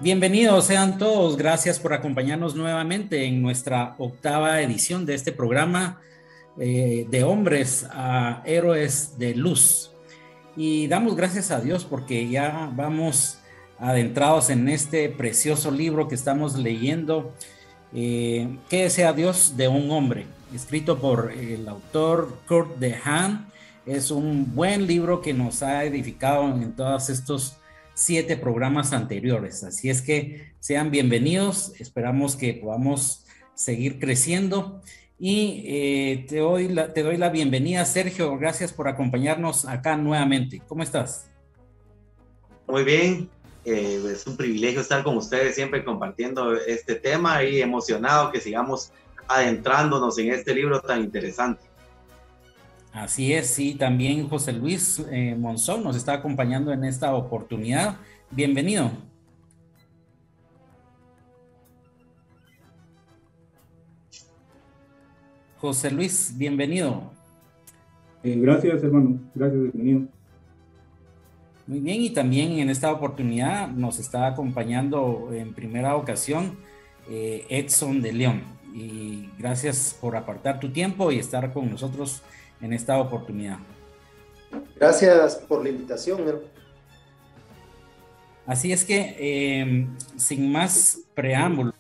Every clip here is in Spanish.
Bienvenidos sean todos, gracias por acompañarnos nuevamente en nuestra octava edición de este programa de hombres a héroes de luz. Y damos gracias a Dios porque ya vamos adentrados en este precioso libro que estamos leyendo, ¿Qué desea Dios de un hombre?, escrito por el autor Kurt de Haan. Es un buen libro que nos ha edificado en todos estos 7 programas anteriores. Así es que sean bienvenidos, esperamos que podamos seguir creciendo y te doy la bienvenida, Sergio. Gracias por acompañarnos acá nuevamente. ¿Cómo estás? Muy bien, es un privilegio estar con ustedes siempre compartiendo este tema y emocionado que sigamos adentrándonos en este libro tan interesante. Así es, sí, también José Luis Monzón nos está acompañando en esta oportunidad. Bienvenido. José Luis, bienvenido. Gracias, hermano. Gracias, bienvenido. Muy bien, y también en esta oportunidad nos está acompañando en primera ocasión Edson de León. Y gracias por apartar tu tiempo y estar con nosotros en esta oportunidad. Gracias por la invitación. Así es que, sin más preámbulo,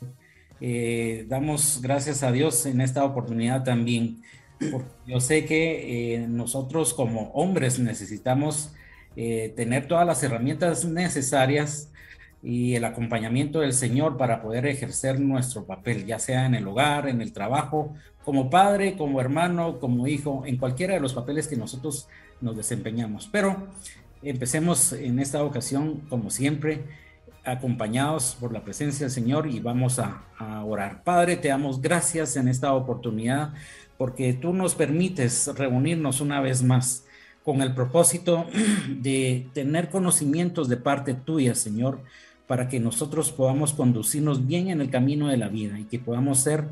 damos gracias a Dios en esta oportunidad también, porque yo sé que nosotros como hombres necesitamos tener todas las herramientas necesarias y el acompañamiento del Señor para poder ejercer nuestro papel, ya sea en el hogar, en el trabajo, como padre, como hermano, como hijo, en cualquiera de los papeles que nosotros nos desempeñamos. Pero empecemos en esta ocasión, como siempre, acompañados por la presencia del Señor, y vamos a orar. Padre, te damos gracias en esta oportunidad porque tú nos permites reunirnos una vez más con el propósito de tener conocimientos de parte tuya, Señor, para que nosotros podamos conducirnos bien en el camino de la vida y que podamos ser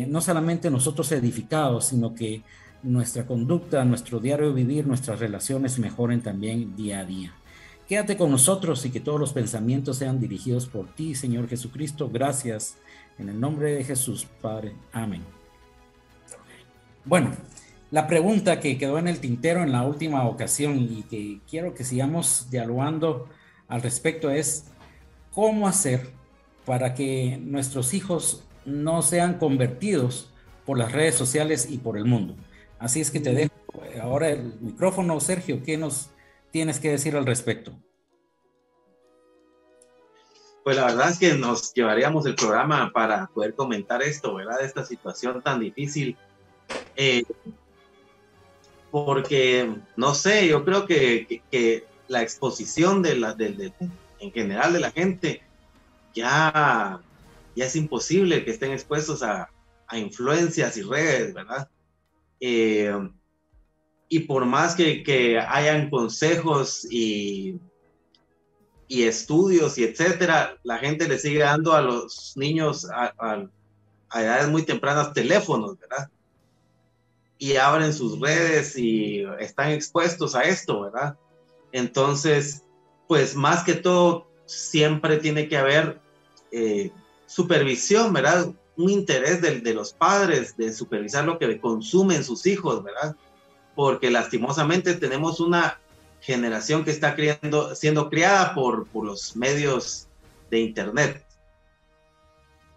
no solamente nosotros edificados, sino que nuestra conducta, nuestro diario vivir, nuestras relaciones mejoren también día a día. Quédate con nosotros y que todos los pensamientos sean dirigidos por ti, Señor Jesucristo. Gracias. En el nombre de Jesús, Padre. Amén. Bueno, la pregunta que quedó en el tintero en la última ocasión y que quiero que sigamos dialogando al respecto es: ¿cómo hacer para que nuestros hijos no sean convertidos por las redes sociales y por el mundo? Así es que te dejo ahora el micrófono, Sergio. ¿Qué nos tienes que decir al respecto? Pues la verdad es que nos llevaríamos el programa para poder comentar esto, ¿verdad? Esta situación tan difícil. Porque, no sé, yo creo que la exposición en general de la gente ya es imposible que estén expuestos a influencias y redes, ¿verdad? Y por más que hayan consejos y estudios y etcétera, la gente le sigue dando a los niños a edades muy tempranas teléfonos, ¿verdad? Y abren sus redes y están expuestos a esto, ¿verdad? Entonces, pues más que todo, siempre tiene que haber supervisión, ¿verdad? Un interés de los padres de supervisar lo que consumen sus hijos, ¿verdad? Porque lastimosamente tenemos una generación que está siendo criada por los medios de internet.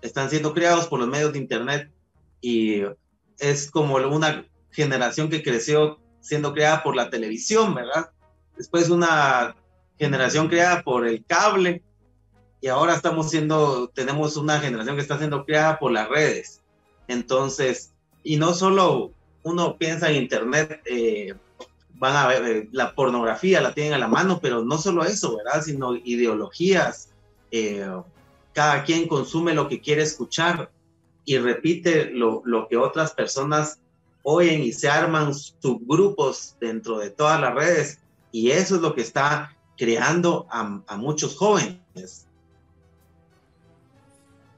Están siendo criados por los medios de internet y es como una generación que creció siendo creada por la televisión, ¿verdad? Después una generación creada por el cable y ahora tenemos una generación que está siendo creada por las redes. Entonces, y no solo uno piensa en internet, van a ver la pornografía, la tienen a la mano, pero no solo eso, ¿verdad? Sino ideologías. Cada quien consume lo que quiere escuchar y repite lo que otras personas oyen y se arman subgrupos dentro de todas las redes, y eso es lo que está creando a muchos jóvenes.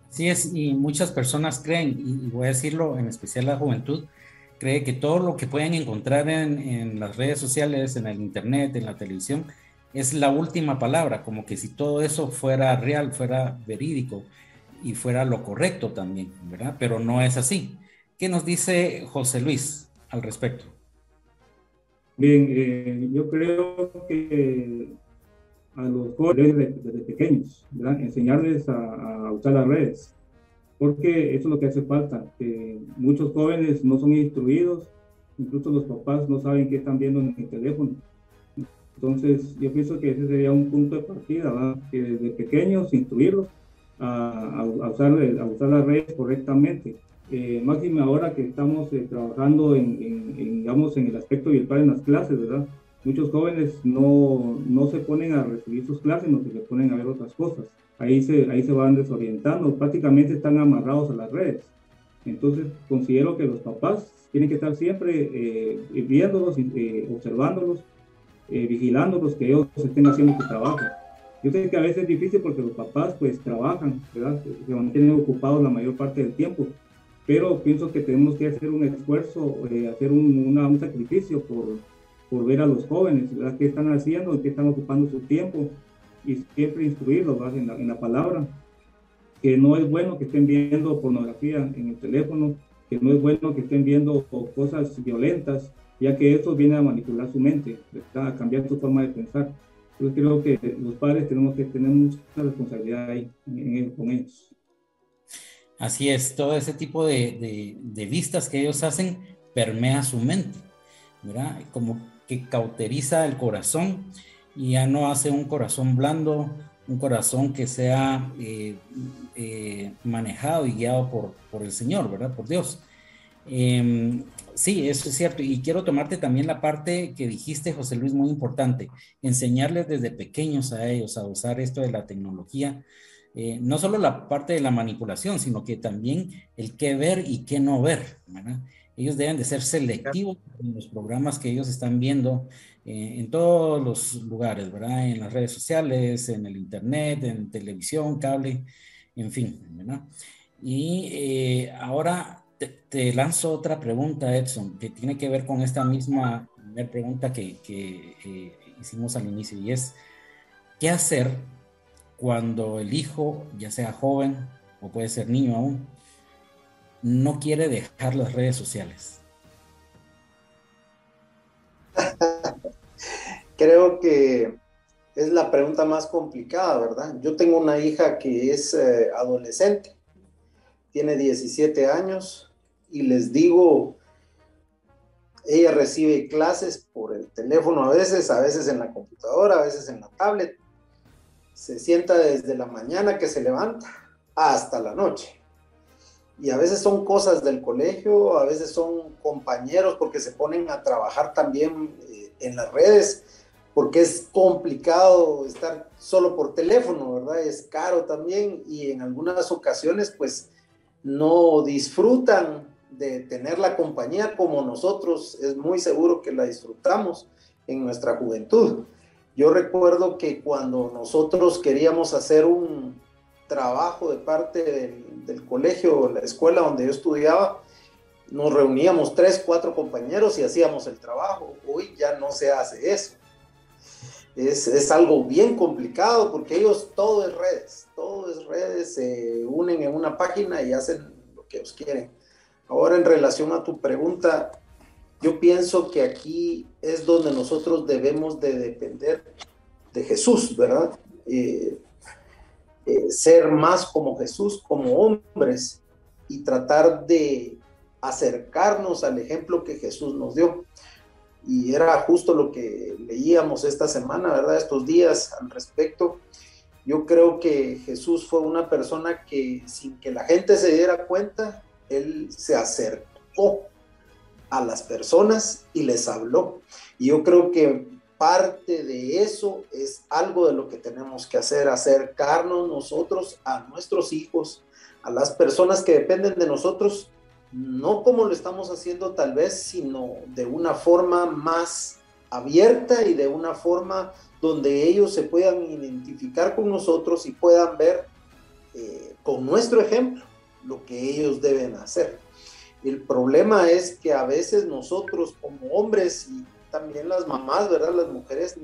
Sí es, y muchas personas creen, y voy a decirlo en especial la juventud, cree que todo lo que pueden encontrar en las redes sociales, en el internet, en la televisión, es la última palabra, como que si todo eso fuera real, fuera verídico y fuera lo correcto también, ¿verdad? Pero no es así. ¿Qué nos dice José Luis al respecto? Bien, yo creo que a los jóvenes desde pequeños, ¿verdad? Enseñarles a usar las redes, porque eso es lo que hace falta, que muchos jóvenes no son instruidos, incluso los papás no saben qué están viendo en el teléfono. Entonces, yo pienso que ese sería un punto de partida, ¿verdad? Que desde pequeños instruirlos a usar las redes correctamente. Máxima ahora que estamos trabajando digamos, en el aspecto virtual en las clases, ¿verdad? Muchos jóvenes no se ponen a recibir sus clases, sino que se ponen a ver otras cosas. Ahí se van desorientando, prácticamente están amarrados a las redes. Entonces, considero que los papás tienen que estar siempre viéndolos, observándolos, vigilándolos, que ellos estén haciendo su trabajo. Yo sé que a veces es difícil porque los papás pues trabajan, ¿verdad? Se mantienen ocupados la mayor parte del tiempo, pero pienso que tenemos que hacer un esfuerzo, hacer un sacrificio por ver a los jóvenes, ¿verdad? ¿Qué están haciendo? ¿En qué están ocupando su tiempo? Y siempre instruirlos, ¿verdad? En la palabra, que no es bueno que estén viendo pornografía en el teléfono, que no es bueno que estén viendo cosas violentas, ya que eso viene a manipular su mente, ¿verdad? A cambiar su forma de pensar. Yo creo que los padres tenemos que tener mucha responsabilidad ahí con ellos. Así es, todo ese tipo de vistas que ellos hacen permea su mente, ¿verdad? Como que cauteriza el corazón y ya no hace un corazón blando, un corazón que sea manejado y guiado por el Señor, ¿verdad? Por Dios. Sí, eso es cierto. Y quiero tomarte también la parte que dijiste, José Luis, muy importante. Enseñarles desde pequeños a ellos a usar esto de la tecnología. No solo la parte de la manipulación, sino que también el qué ver y qué no ver, ¿verdad? Ellos deben de ser selectivos en los programas que ellos están viendo en todos los lugares, ¿verdad? En las redes sociales, en el internet, en televisión, cable, en fin, ¿verdad? Y ahora te lanzo otra pregunta, Edson, que tiene que ver con esta misma primera pregunta que hicimos al inicio, y es, ¿qué hacer cuando el hijo, ya sea joven o puede ser niño aún, no quiere dejar las redes sociales? Creo que es la pregunta más complicada, ¿verdad? Yo tengo una hija que es adolescente, tiene 17 años y les digo, ella recibe clases por el teléfono a veces en la computadora, a veces en la tablet. Se sienta desde la mañana que se levanta hasta la noche. Y a veces son cosas del colegio, a veces son compañeros porque se ponen a trabajar también en las redes, porque es complicado estar solo por teléfono, ¿verdad? Es caro también y en algunas ocasiones pues no disfrutan de tener la compañía como nosotros, es muy seguro que la disfrutamos en nuestra juventud. Yo recuerdo que cuando nosotros queríamos hacer un trabajo de parte del colegio, la escuela donde yo estudiaba, nos reuníamos 3, 4 compañeros y hacíamos el trabajo. Hoy ya no se hace eso. Es algo bien complicado porque ellos todo es redes, se unen en una página y hacen lo que ellos quieren. Ahora, en relación a tu pregunta, yo pienso que aquí es donde nosotros debemos de depender de Jesús, ¿verdad? Ser más como Jesús, como hombres, y tratar de acercarnos al ejemplo que Jesús nos dio. Y era justo lo que leíamos esta semana, ¿verdad? Estos días al respecto. Yo creo que Jesús fue una persona que, sin que la gente se diera cuenta, él se acercó a las personas y les habló. Y yo creo que parte de eso es algo de lo que tenemos que hacer, acercarnos nosotros a nuestros hijos, a las personas que dependen de nosotros, no como lo estamos haciendo tal vez, sino de una forma más abierta y de una forma donde ellos se puedan identificar con nosotros y puedan ver con nuestro ejemplo lo que ellos deben hacer. El problema es que a veces nosotros como hombres y también las mamás, ¿verdad? Las mujeres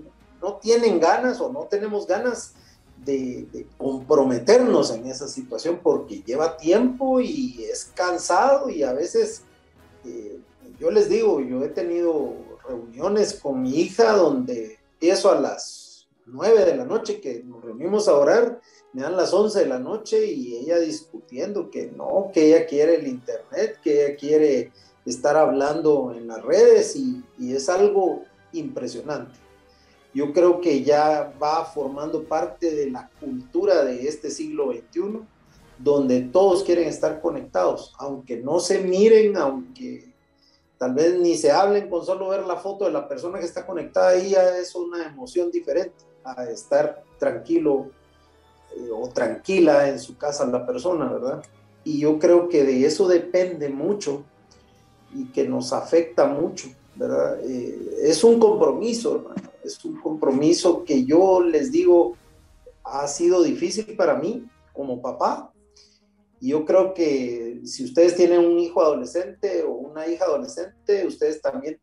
no tienen ganas o no tenemos ganas de comprometernos en esa situación porque lleva tiempo y es cansado y a veces, yo les digo, yo he tenido reuniones con mi hija donde empiezo a las 9 de la noche que nos reunimos a orar, me dan las 11 de la noche y ella discutiendo que no, que ella quiere el internet, que ella quiere estar hablando en las redes y es algo impresionante. Yo creo que ya va formando parte de la cultura de este siglo XXI, donde todos quieren estar conectados, aunque no se miren, aunque tal vez ni se hablen, con solo ver la foto de la persona que está conectada ahí ya es una emoción diferente a estar tranquilo o tranquila en su casa la persona, ¿verdad? Y yo creo que de eso depende mucho y que nos afecta mucho, ¿verdad? Es un compromiso, hermano, es un compromiso que yo les digo, ha sido difícil para mí como papá, y yo creo que si ustedes tienen un hijo adolescente o una hija adolescente, ustedes también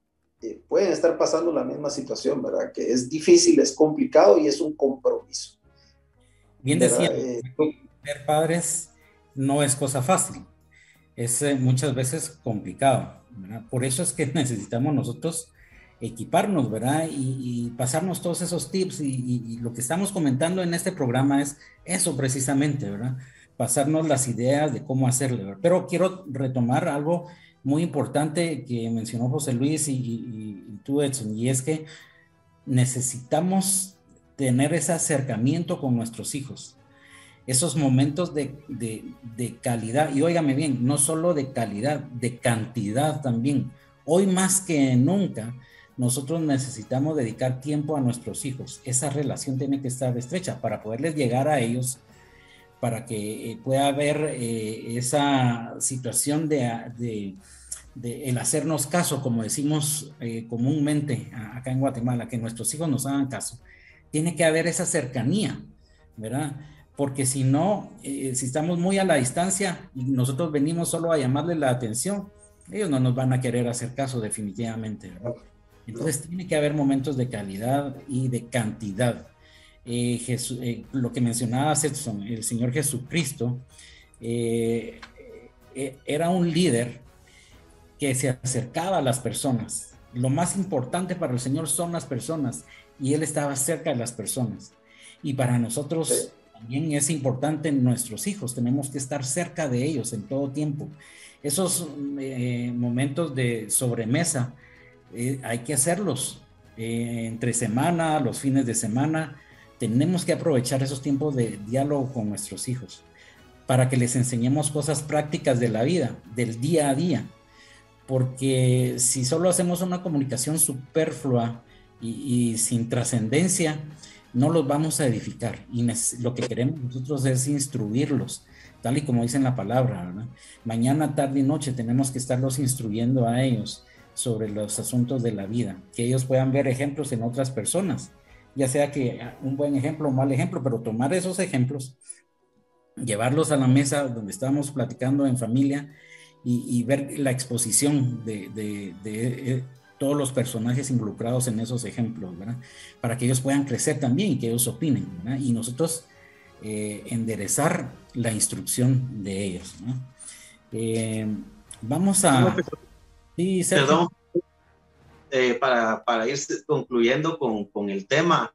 pueden estar pasando la misma situación, ¿verdad? Que es difícil, es complicado y es un compromiso. Bien decía, ser padres no es cosa fácil, es muchas veces complicado, ¿verdad? Por eso es que necesitamos nosotros equiparnos, ¿verdad? Y pasarnos todos esos tips y lo que estamos comentando en este programa es eso precisamente, ¿verdad? Pasarnos las ideas de cómo hacerlo, ¿verdad? Pero quiero retomar algo muy importante que mencionó José Luis y tú, Edson, y es que necesitamos tener ese acercamiento con nuestros hijos, esos momentos de calidad, y óigame bien, no solo de calidad, de cantidad también. Hoy más que nunca, nosotros necesitamos dedicar tiempo a nuestros hijos. Esa relación tiene que estar estrecha para poderles llegar a ellos, para que pueda haber esa situación de el hacernos caso, como decimos comúnmente acá en Guatemala, que nuestros hijos nos hagan caso. Tiene que haber esa cercanía, ¿verdad? Porque si no, si estamos muy a la distancia y nosotros venimos solo a llamarles la atención, ellos no nos van a querer hacer caso definitivamente, ¿verdad? Entonces tiene que haber momentos de calidad y de cantidad. Lo que mencionaba Edson, el Señor Jesucristo era un líder que se acercaba a las personas. Lo más importante para el Señor son las personas y Él estaba cerca de las personas. Y para nosotros también es importante nuestros hijos, tenemos que estar cerca de ellos en todo tiempo. Esos momentos de sobremesa hay que hacerlos entre semana, los fines de semana. Tenemos que aprovechar esos tiempos de diálogo con nuestros hijos para que les enseñemos cosas prácticas de la vida, del día a día. Porque si solo hacemos una comunicación superflua y sin trascendencia, no los vamos a edificar. Y lo que queremos nosotros es instruirlos, tal y como dice en la palabra, ¿verdad? Mañana, tarde y noche tenemos que estarlos instruyendo a ellos sobre los asuntos de la vida, que ellos puedan ver ejemplos en otras personas, ya sea que un buen ejemplo o un mal ejemplo, pero tomar esos ejemplos, llevarlos a la mesa donde estamos platicando en familia y ver la exposición de todos los personajes involucrados en esos ejemplos, ¿verdad? Para que ellos puedan crecer también y que ellos opinen, ¿verdad? Y nosotros enderezar la instrucción de ellos, ¿no? Vamos a... Sí, perdón, para ir concluyendo con el tema,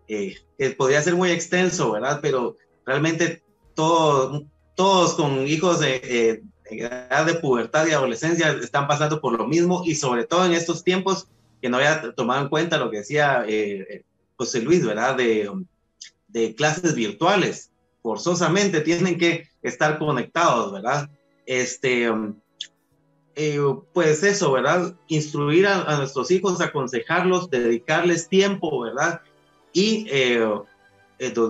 que podría ser muy extenso, ¿verdad? Pero realmente todos con hijos en edad de pubertad y adolescencia están pasando por lo mismo, y sobre todo en estos tiempos que no había tomado en cuenta lo que decía José Luis, ¿verdad? De clases virtuales. Forzosamente tienen que estar conectados, ¿verdad? Pues eso, ¿verdad? Instruir a nuestros hijos, aconsejarlos, dedicarles tiempo, ¿verdad? Y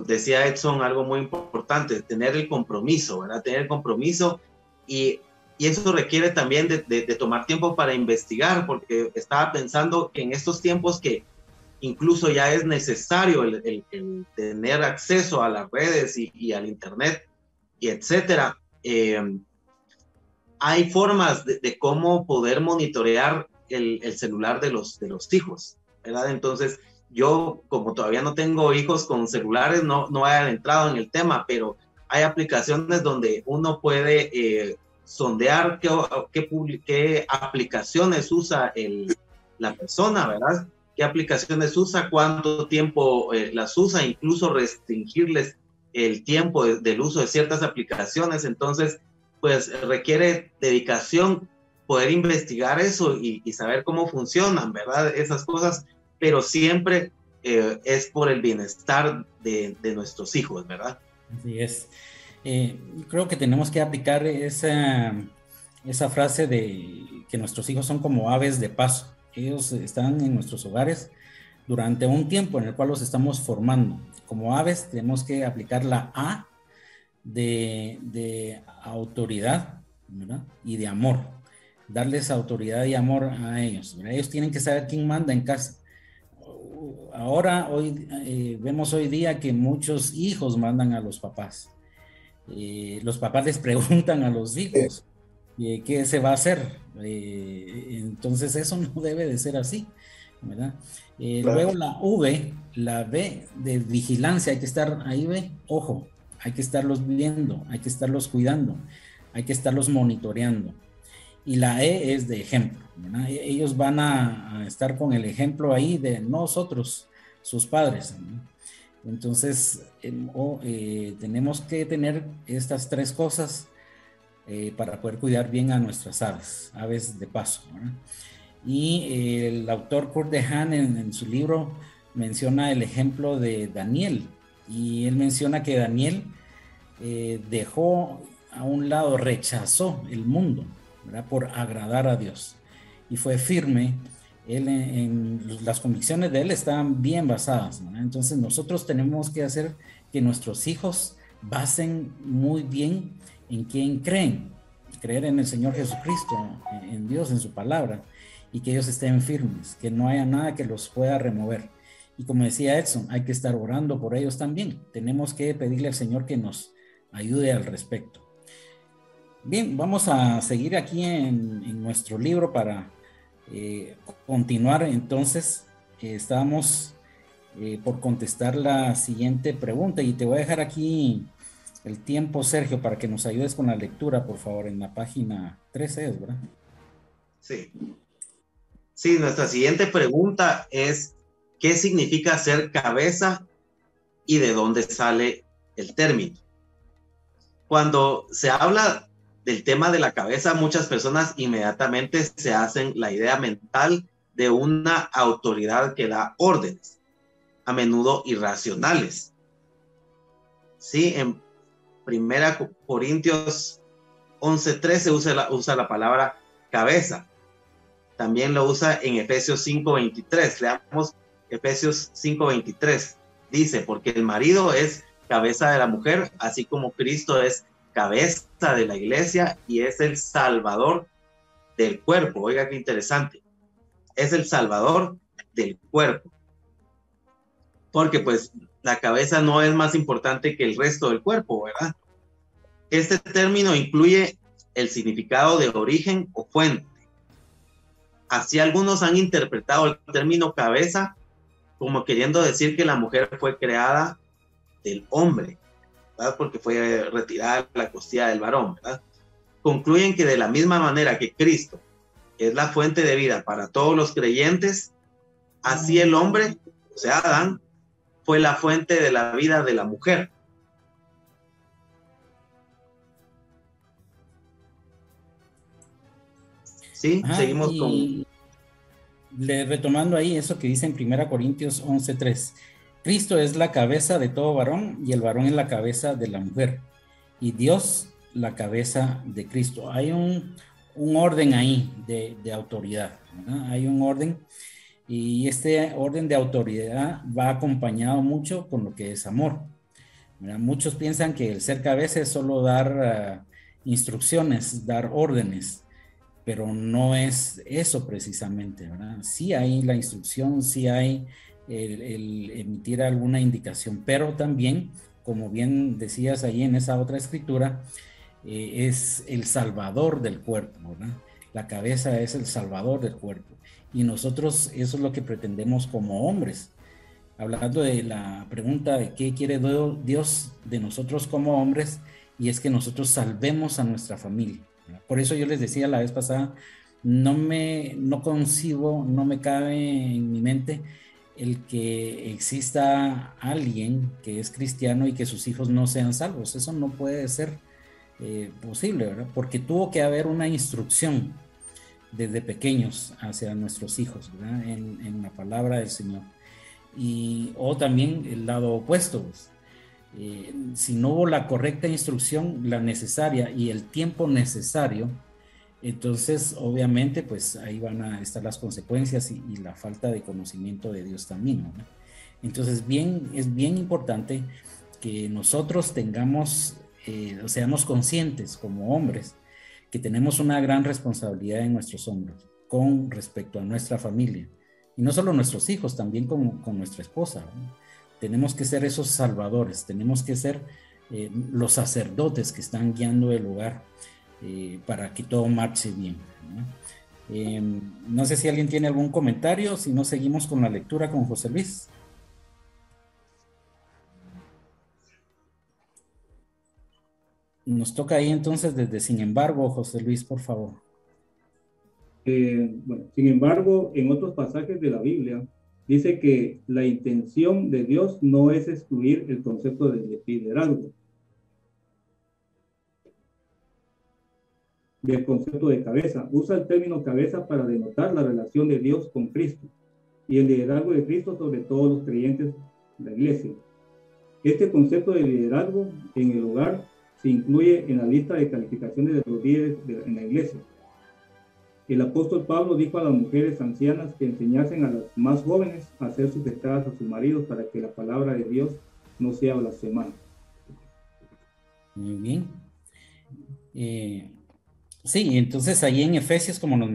decía Edson algo muy importante, tener el compromiso, ¿verdad? Tener el compromiso y eso requiere también de tomar tiempo para investigar, porque estaba pensando que en estos tiempos que incluso ya es necesario el tener acceso a las redes y al internet y etcétera, hay formas de cómo poder monitorear el celular de los hijos, ¿verdad? Entonces yo como todavía no tengo hijos con celulares, no he adentrado en el tema, pero hay aplicaciones donde uno puede sondear qué aplicaciones usa la persona, ¿verdad? Qué aplicaciones usa, cuánto tiempo las usa, incluso restringirles el tiempo del uso de ciertas aplicaciones. Entonces, pues requiere dedicación poder investigar eso y saber cómo funcionan, ¿verdad? Esas cosas, pero siempre es por el bienestar de nuestros hijos, ¿verdad? Así es. Creo que tenemos que aplicar esa frase de que nuestros hijos son como aves de paso. Ellos están en nuestros hogares durante un tiempo en el cual los estamos formando. Como aves tenemos que aplicar la A de autoridad, ¿verdad? Y de amor. Darles autoridad y amor a ellos, ¿verdad? Ellos tienen que saber quién manda en casa. Ahora, vemos hoy día que muchos hijos mandan a los papás. Los papás les preguntan a los hijos qué se va a hacer. Entonces eso no debe de ser así, ¿verdad? Claro. Luego la V de vigilancia, hay que estar ahí, ojo, hay que estarlos viendo, hay que estarlos cuidando, hay que estarlos monitoreando. Y la E es de ejemplo, ¿verdad? Ellos van a estar con el ejemplo ahí de nosotros, sus padres, ¿no? Entonces, tenemos que tener estas tres cosas para poder cuidar bien a nuestras aves de paso, ¿verdad? Y el autor Kurt de Haan en su libro menciona el ejemplo de Daniel, y él menciona que Daniel dejó a un lado, rechazó el mundo, ¿verdad? Por agradar a Dios, y fue firme. Las convicciones de él estaban bien basadas, ¿no? Entonces nosotros tenemos que hacer que nuestros hijos basen muy bien en quién creen, creer en el Señor Jesucristo, en Dios, en su palabra, y que ellos estén firmes, que no haya nada que los pueda remover. Y como decía Edson, hay que estar orando por ellos también. Tenemos que pedirle al Señor que nos ayude al respecto. Bien, vamos a seguir aquí en nuestro libro para continuar. Entonces, estábamos por contestar la siguiente pregunta, y te voy a dejar aquí el tiempo, Sergio, para que nos ayudes con la lectura, por favor, en la página 13, ¿verdad? Sí. Sí, nuestra siguiente pregunta es: ¿qué significa ser cabeza y de dónde sale el término? Cuando se habla del tema de la cabeza, muchas personas inmediatamente se hacen la idea mental de una autoridad que da órdenes, a menudo irracionales. Sí, en 1 Corintios 11:13 usa la palabra cabeza. También lo usa en Efesios 5:23. Leamos Efesios 5:23. Dice: porque el marido es cabeza de la mujer, así como Cristo es cabeza de la iglesia y es el salvador del cuerpo. Oiga, qué interesante. Es el salvador del cuerpo. Porque pues la cabeza no es más importante que el resto del cuerpo, ¿verdad? Este término incluye el significado de origen o fuente. Así algunos han interpretado el término cabeza como queriendo decir que la mujer fue creada del hombre, ¿verdad? Porque fue retirada la costilla del varón, ¿verdad? Concluyen que de la misma manera que Cristo es la fuente de vida para todos los creyentes, así el hombre, o sea, Adán, fue la fuente de la vida de la mujer. Sí, seguimos con... Retomando ahí eso que dice en 1 Corintios 11:3. Cristo es la cabeza de todo varón, y el varón es la cabeza de la mujer, y Dios la cabeza de Cristo. Hay un orden ahí de autoridad, ¿verdad? Hay un orden, y este orden de autoridad va acompañado mucho con lo que es amor, ¿verdad? Muchos piensan que el ser cabeza es solo dar instrucciones, dar órdenes, pero no es eso precisamente, ¿verdad? Sí hay la instrucción, sí hay el emitir alguna indicación, pero también, como bien decías ahí en esa otra escritura, es el salvador del cuerpo, ¿verdad? La cabeza es el salvador del cuerpo, y nosotros eso es lo que pretendemos como hombres, hablando de la pregunta de qué quiere Dios de nosotros como hombres, y es que nosotros salvemos a nuestra familia. Por eso yo les decía la vez pasada, no concibo, no me cabe en mi mente el que exista alguien que es cristiano y que sus hijos no sean salvos. Eso no puede ser posible, ¿verdad? Porque tuvo que haber una instrucción desde pequeños hacia nuestros hijos, ¿verdad? En la palabra del Señor. O también el lado opuesto, pues. Si no hubo la correcta instrucción, la necesaria y el tiempo necesario, entonces obviamente pues ahí van a estar las consecuencias y la falta de conocimiento de Dios también, ¿no? Entonces es bien importante que nosotros tengamos o seamos conscientes como hombres que tenemos una gran responsabilidad en nuestros hombros con respecto a nuestra familia, y no solo nuestros hijos, también con nuestra esposa, ¿no? Tenemos que ser esos salvadores, tenemos que ser los sacerdotes que están guiando el hogar para que todo marche bien, ¿no? No sé si alguien tiene algún comentario, si no seguimos con la lectura con José Luis. Nos toca ahí entonces desde sin embargo, José Luis, por favor. Bueno, sin embargo, en otros pasajes de la Biblia dice que la intención de Dios no es excluir el concepto de liderazgo, del concepto de cabeza. Usa el término cabeza para denotar la relación de Dios con Cristo y el liderazgo de Cristo sobre todos los creyentes de la iglesia. Este concepto de liderazgo en el hogar se incluye en la lista de calificaciones de los líderes en la iglesia. El apóstol Pablo dijo a las mujeres ancianas que enseñasen a las más jóvenes a ser sujetadas a sus maridos para que la palabra de Dios no sea blasfemada. Muy bien. Sí, entonces ahí en Efesios, como nos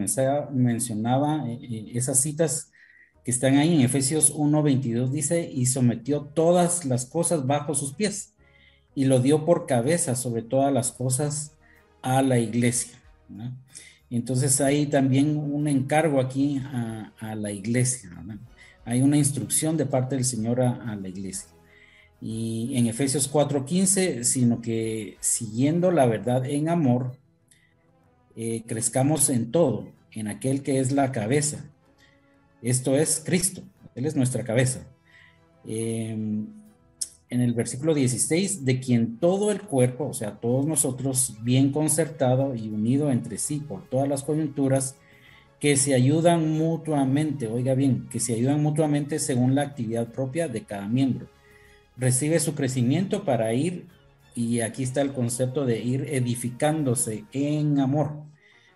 mencionaba, esas citas que están ahí en Efesios 1:22 dice, y sometió todas las cosas bajo sus pies y lo dio por cabeza sobre todas las cosas a la iglesia, ¿no? Entonces hay también un encargo aquí a la iglesia, ¿no? Hay una instrucción de parte del Señor a la iglesia. Y en Efesios 4:15, sino que siguiendo la verdad en amor, crezcamos en todo, en aquel que es la cabeza. Esto es Cristo, Él es nuestra cabeza. En el versículo 16, de quien todo el cuerpo, o sea, todos nosotros, bien concertado y unido entre sí por todas las coyunturas, que se ayudan mutuamente, oiga bien, que se ayudan mutuamente según la actividad propia de cada miembro. Recibe su crecimiento para ir, y aquí está el concepto de ir edificándose en amor,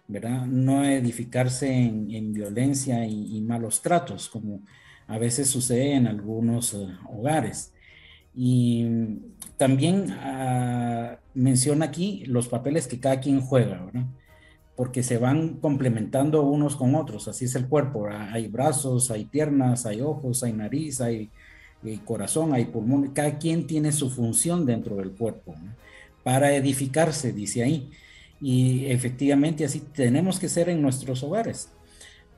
¿verdad? No edificarse en violencia y malos tratos, como a veces sucede en algunos hogares. Y también menciona aquí los papeles que cada quien juega, ¿verdad? Porque se van complementando unos con otros, así es el cuerpo, ¿verdad? Hay brazos, hay piernas, hay ojos, hay nariz, hay corazón, hay pulmón, cada quien tiene su función dentro del cuerpo, ¿no? Para edificarse, dice ahí, y efectivamente así tenemos que ser en nuestros hogares.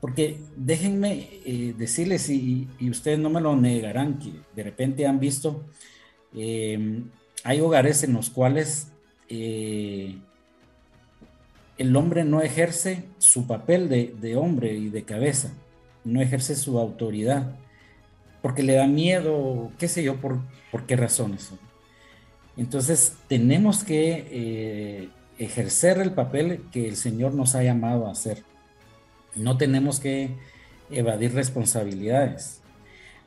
Porque déjenme decirles, y ustedes no me lo negarán, que de repente han visto, hay hogares en los cuales el hombre no ejerce su papel de hombre y de cabeza, no ejerce su autoridad, porque le da miedo, qué sé yo, por qué razones. Entonces tenemos que ejercer el papel que el Señor nos ha llamado a hacer. No tenemos que evadir responsabilidades.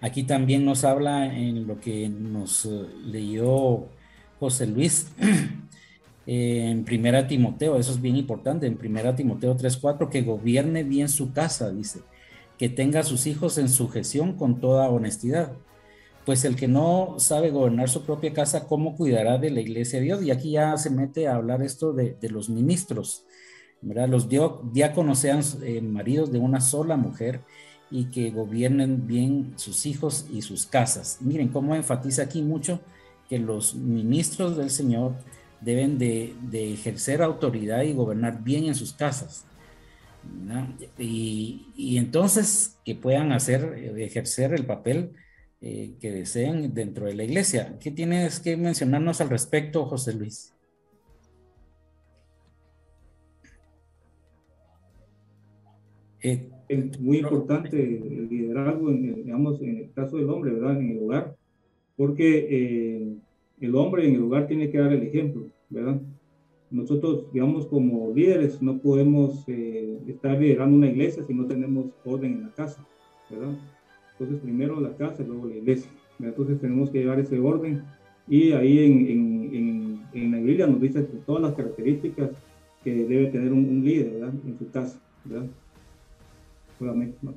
Aquí también nos habla en lo que nos leyó José Luis en Primera Timoteo, eso es bien importante, en Primera Timoteo 3:4, que gobierne bien su casa, dice, que tenga a sus hijos en sujeción con toda honestidad. Pues el que no sabe gobernar su propia casa, ¿cómo cuidará de la iglesia de Dios? Y aquí ya se mete a hablar esto de los ministros, ¿verdad? Los diáconos sean maridos de una sola mujer y que gobiernen bien sus hijos y sus casas. Miren cómo enfatiza aquí mucho que los ministros del Señor deben de ejercer autoridad y gobernar bien en sus casas, ¿verdad? Y entonces que puedan ejercer el papel que deseen dentro de la iglesia. ¿Qué tienes que mencionarnos al respecto, José Luis? Es muy importante el liderazgo, digamos, en el caso del hombre, ¿verdad? En el hogar, porque el hombre en el hogar tiene que dar el ejemplo, ¿verdad? Nosotros, digamos, como líderes, no podemos estar liderando una iglesia si no tenemos orden en la casa, ¿verdad? Entonces, primero la casa y luego la iglesia, ¿verdad? Entonces, tenemos que llevar ese orden, y ahí en la Biblia nos dice todas las características que debe tener un líder, ¿verdad? En su casa, ¿verdad? Solamente, ¿no?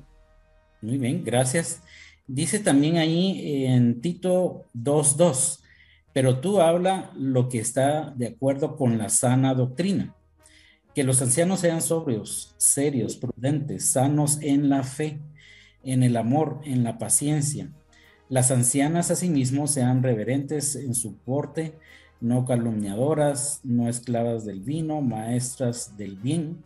Muy bien, gracias. Dice también ahí en Tito 2:2, pero tú habla lo que está de acuerdo con la sana doctrina, que los ancianos sean sobrios, serios, prudentes, sanos en la fe, en el amor, en la paciencia. Las ancianas asimismo sean reverentes en su porte, no calumniadoras, no esclavas del vino, maestras del bien,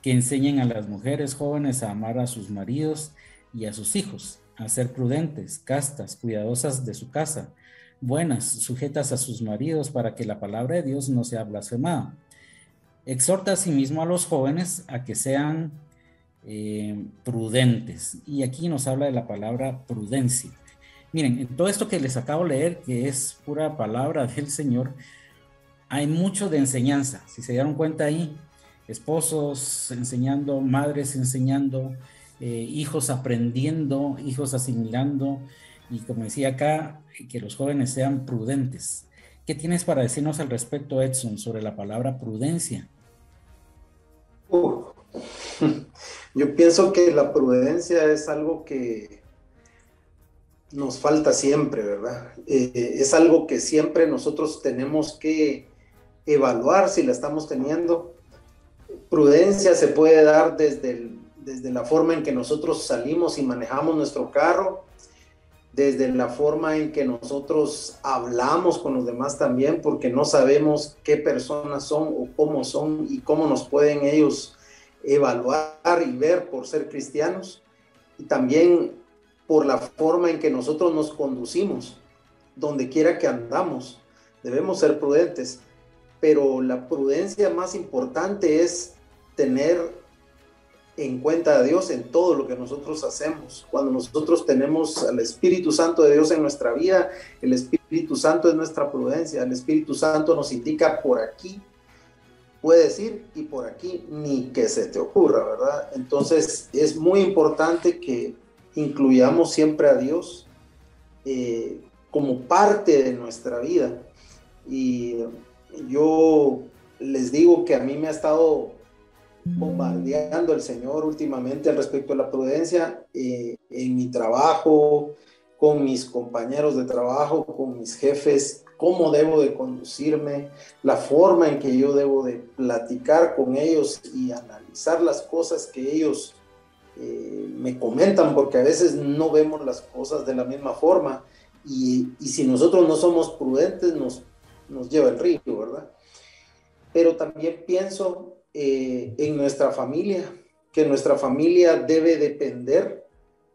que enseñen a las mujeres jóvenes a amar a sus maridos y a sus hijos, a ser prudentes, castas, cuidadosas de su casa, buenas, sujetas a sus maridos, para que la palabra de Dios no sea blasfemada. Exhorta asimismo a los jóvenes a que sean prudentes. Y aquí nos habla de la palabra prudencia. Miren, en todo esto que les acabo de leer, que es pura palabra del Señor, hay mucho de enseñanza. Si se dieron cuenta ahí, esposos enseñando, madres enseñando, hijos aprendiendo, hijos asimilando, y como decía acá, que los jóvenes sean prudentes. ¿Qué tienes para decirnos al respecto, Edson, sobre la palabra prudencia? Yo pienso que la prudencia es algo que nos falta siempre, ¿verdad? Es algo que siempre nosotros tenemos que evaluar si la estamos teniendo. Prudencia se puede dar desde la forma en que nosotros salimos y manejamos nuestro carro, desde la forma en que nosotros hablamos con los demás también, porque no sabemos qué personas son y cómo nos pueden ellos evaluar y ver por ser cristianos, y también por la forma en que nosotros nos conducimos, donde quiera que andamos. Debemos ser prudentes, pero la prudencia más importante es tener en cuenta a Dios en todo lo que nosotros hacemos. Cuando nosotros tenemos al Espíritu Santo de Dios en nuestra vida, el Espíritu Santo es nuestra prudencia. El Espíritu Santo nos indica: por aquí puedes ir y por aquí ni que se te ocurra, ¿verdad? Entonces es muy importante que incluyamos siempre a Dios como parte de nuestra vida. Y yo les digo que a mí me ha estado bombardeando el Señor últimamente al respecto de la prudencia, en mi trabajo, con mis compañeros de trabajo, con mis jefes, cómo debo de conducirme, la forma en que yo debo de platicar con ellos y analizar las cosas que ellos me comentan, porque a veces no vemos las cosas de la misma forma, y si nosotros no somos prudentes nos lleva el río, ¿verdad? Pero también pienso en nuestra familia, que nuestra familia debe depender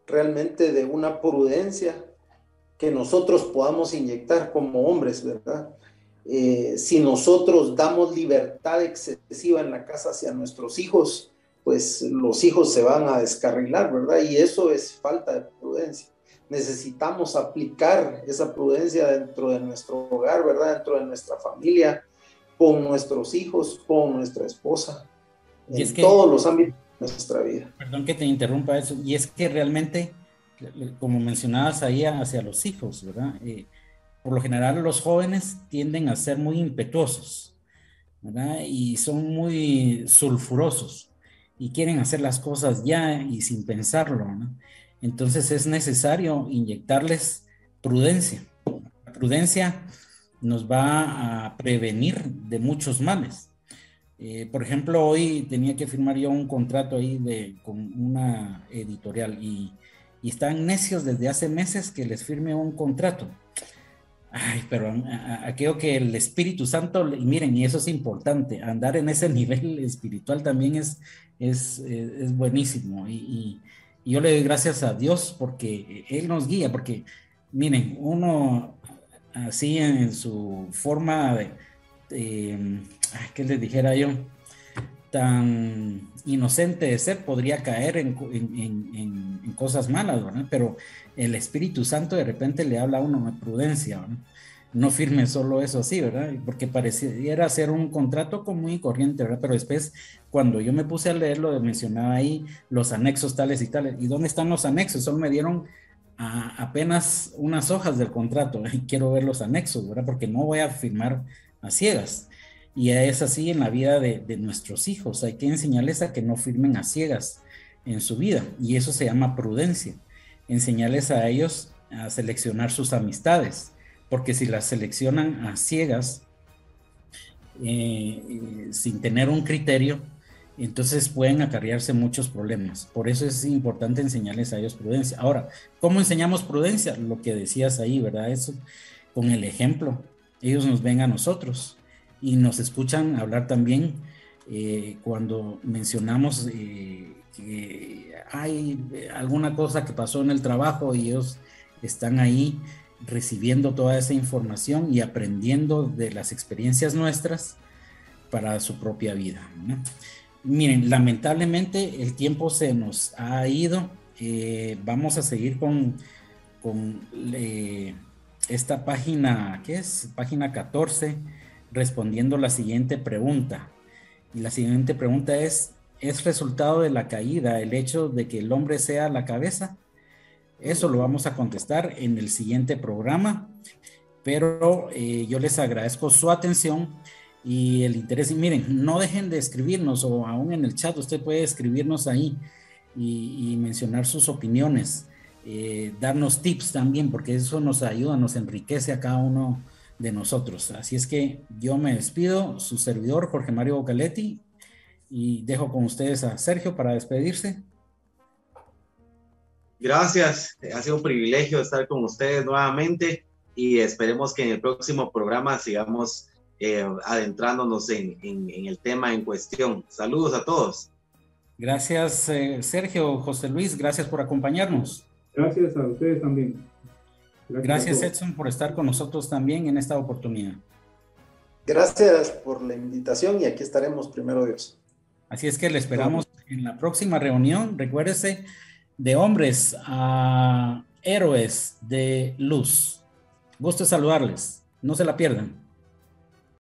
realmente de una prudencia que nosotros podamos inyectar como hombres, ¿verdad? Si nosotros damos libertad excesiva en la casa hacia nuestros hijos, pues los hijos se van a descarrilar, ¿verdad? Y eso es falta de prudencia. Necesitamos aplicar esa prudencia dentro de nuestro hogar, ¿verdad? Dentro de nuestra familia, con nuestros hijos, con nuestra esposa, en todos los ámbitos de nuestra vida. Perdón que te interrumpa eso, y es que realmente, como mencionabas ahí, hacia los hijos, ¿verdad? Por lo general los jóvenes tienden a ser muy impetuosos, ¿verdad? Y son muy sulfurosos y quieren hacer las cosas ya y sin pensarlo, ¿no? Entonces es necesario inyectarles prudencia. La prudencia nos va a prevenir de muchos males. Por ejemplo, hoy tenía que firmar yo un contrato ahí con una editorial y están necios desde hace meses que les firme un contrato. Ay, pero creo que el Espíritu Santo, y miren, y eso es importante, andar en ese nivel espiritual también es buenísimo. Y yo le doy gracias a Dios porque Él nos guía, porque Miren, uno así en su forma ¿qué les dijera yo? Tan inocente de ser, podría caer en cosas malas, ¿verdad? Pero el Espíritu Santo de repente le habla a uno de prudencia, ¿verdad? No firme solo eso así, ¿verdad? Porque pareciera ser un contrato común y corriente, ¿verdad? Pero después, cuando yo me puse a leerlo, mencionaba ahí los anexos tales y tales. ¿Y dónde están los anexos? Solo me dieron apenas unas hojas del contrato. Y quiero ver los anexos, ¿verdad? Porque no voy a firmar a ciegas. Y es así en la vida de nuestros hijos. Hay que enseñarles a que no firmen a ciegas en su vida. Y eso se llama prudencia. Enseñarles a ellos a seleccionar sus amistades. Porque si las seleccionan a ciegas, sin tener un criterio, entonces pueden acarrearse muchos problemas. Por eso es importante enseñarles a ellos prudencia. Ahora, ¿cómo enseñamos prudencia? Lo que decías ahí, ¿verdad? Eso, con el ejemplo. Ellos nos ven a nosotros y nos escuchan hablar también cuando mencionamos que hay alguna cosa que pasó en el trabajo y ellos están ahí recibiendo toda esa información y aprendiendo de las experiencias nuestras para su propia vida, ¿no? Miren, lamentablemente el tiempo se nos ha ido. Vamos a seguir con esta página, ¿qué es? Página 14, respondiendo la siguiente pregunta. Y la siguiente pregunta ¿es resultado de la caída el hecho de que el hombre sea la cabeza? Eso lo vamos a contestar en el siguiente programa, pero yo les agradezco su atención y el interés. Y miren, no dejen de escribirnos, o aún en el chat usted puede escribirnos ahí y mencionar sus opiniones, darnos tips también, porque eso nos ayuda, nos enriquece a cada uno de nosotros. Así es que yo me despido, su servidor Jorge Mario Bocaletti, y dejo con ustedes a Sergio para despedirse. Gracias, ha sido un privilegio estar con ustedes nuevamente y esperemos que en el próximo programa sigamos adentrándonos en el tema en cuestión. Saludos a todos. Gracias, Sergio. José Luis, gracias por acompañarnos. Gracias a ustedes también. Gracias, Edson, por estar con nosotros también en esta oportunidad. Gracias por la invitación y aquí estaremos, primero Dios. Así es que le esperamos en la próxima reunión. Recuérdese, de hombres a héroes de luz. Gusto saludarles. No se la pierdan.